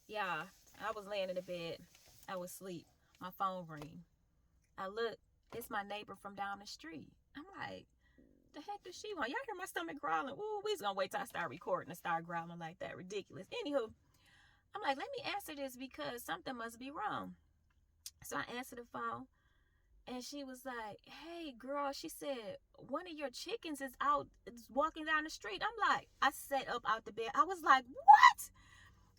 Yeah, I was laying in the bed. I was asleep. My phone ring. I look. It's my neighbor from down the street. I'm like, the heck does she want? Y'all hear my stomach growling? Ooh, we was gonna wait till I start recording and start growling like that. Ridiculous. Anywho, I'm like, let me answer this because something must be wrong. So I answered the phone and she was like, hey girl, she said, one of your chickens is out walking down the street. I'm like, I sat up out the bed. I was like, what?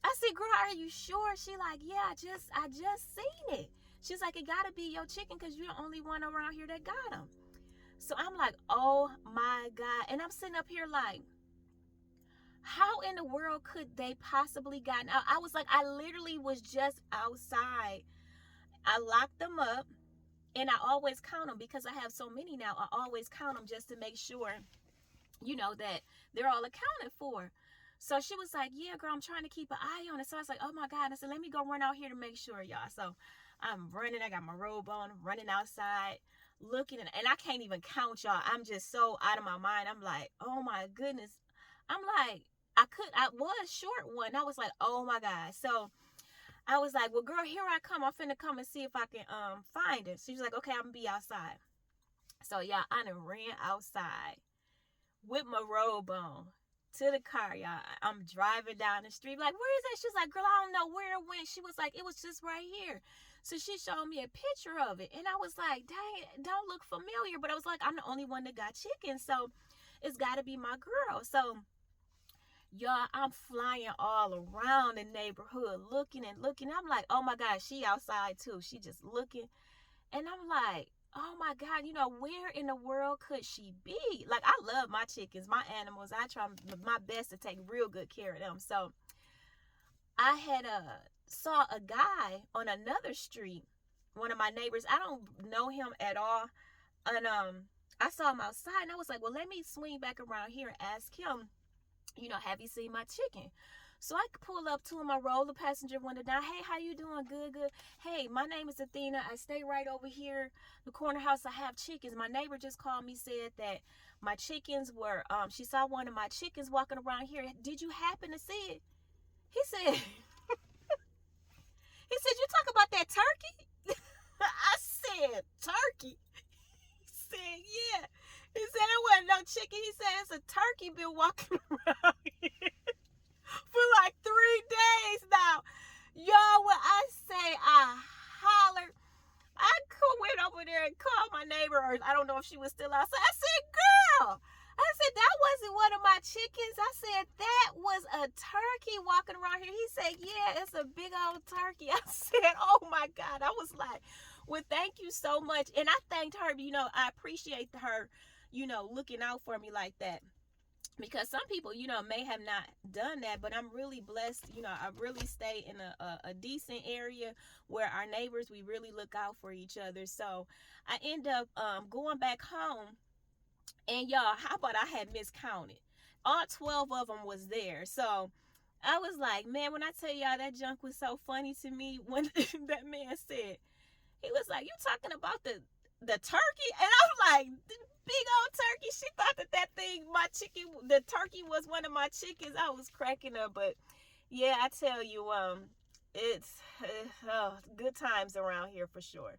I said, girl, are you sure? She like, yeah, I just seen it. She's like, it gotta be your chicken because you're the only one around here that got them. So I'm like, oh my God. And I'm sitting up here like, how in the world could they possibly gotten out? I was like, I literally was just outside. I locked them up and I always count them because I have so many now. I always count them just to make sure, that they're all accounted for. So she was like, yeah, girl, I'm trying to keep an eye on it. So I was like, oh my God. I said, let me go run out here to make sure, y'all. So I'm running. I got my robe on, running outside, looking, and I can't even count, y'all. I'm just so out of my mind. I'm like, oh my goodness. I'm like, I was short one. I was like, oh my God. So I was like, well, girl, here I come. I'm finna come and see if I can find it. She was like, okay, I'm gonna be outside. So yeah, I done ran outside with my robe on to the car, y'all. I'm driving down the street, like, where is that? She was like, girl, I don't know where it went. She was like, it was just right here. So she showed me a picture of it. And I was like, dang, it don't look familiar. But I was like, I'm the only one that got chicken. So it's got to be my girl. So, y'all, I'm flying all around the neighborhood looking and looking. I'm like, oh my God, she outside too. She just looking. And I'm like, oh my God, where in the world could she be? Like, I love my chickens, my animals. I try my best to take real good care of them. So I had saw a guy on another street, one of my neighbors. I don't know him at all. And I saw him outside and I was like, well, let me swing back around here and ask him, have you seen my chicken? So I pull up to him, I roll the passenger window down. Hey, how you doing? Good, good. Hey, my name is Athena. I stay right over here, the corner house. I have chickens. My neighbor just called me, said that my chickens were, she saw one of my chickens walking around here. Did you happen to see it? He said, you talk about that turkey? I said, turkey? He said, yeah. He said, it wasn't no chicken. He said, it's a turkey been walking around here for like 3 days now. Y'all, when I say I hollered, I went over there and called my neighbor, or I don't know if she was still outside. I said, girl, I said, that wasn't one of my chickens. I said, that was a turkey walking around here. He said, yeah, it's a big old turkey. I said, oh my God. I was like, well, thank you so much. And I thanked her, I appreciate her, looking out for me like that. Because some people, may have not done that, but I'm really blessed. I really stay in a decent area where our neighbors, we really look out for each other. So I end up going back home, and y'all, how about I had miscounted? All 12 of them was there. So I was like, man, when I tell y'all, that junk was so funny to me when that man said, he was like, you talking about the turkey? And I'm like, big old turkey. She thought that thing, my chicken, the turkey was one of my chickens. I was cracking up. But yeah, I tell you, it's good times around here for sure.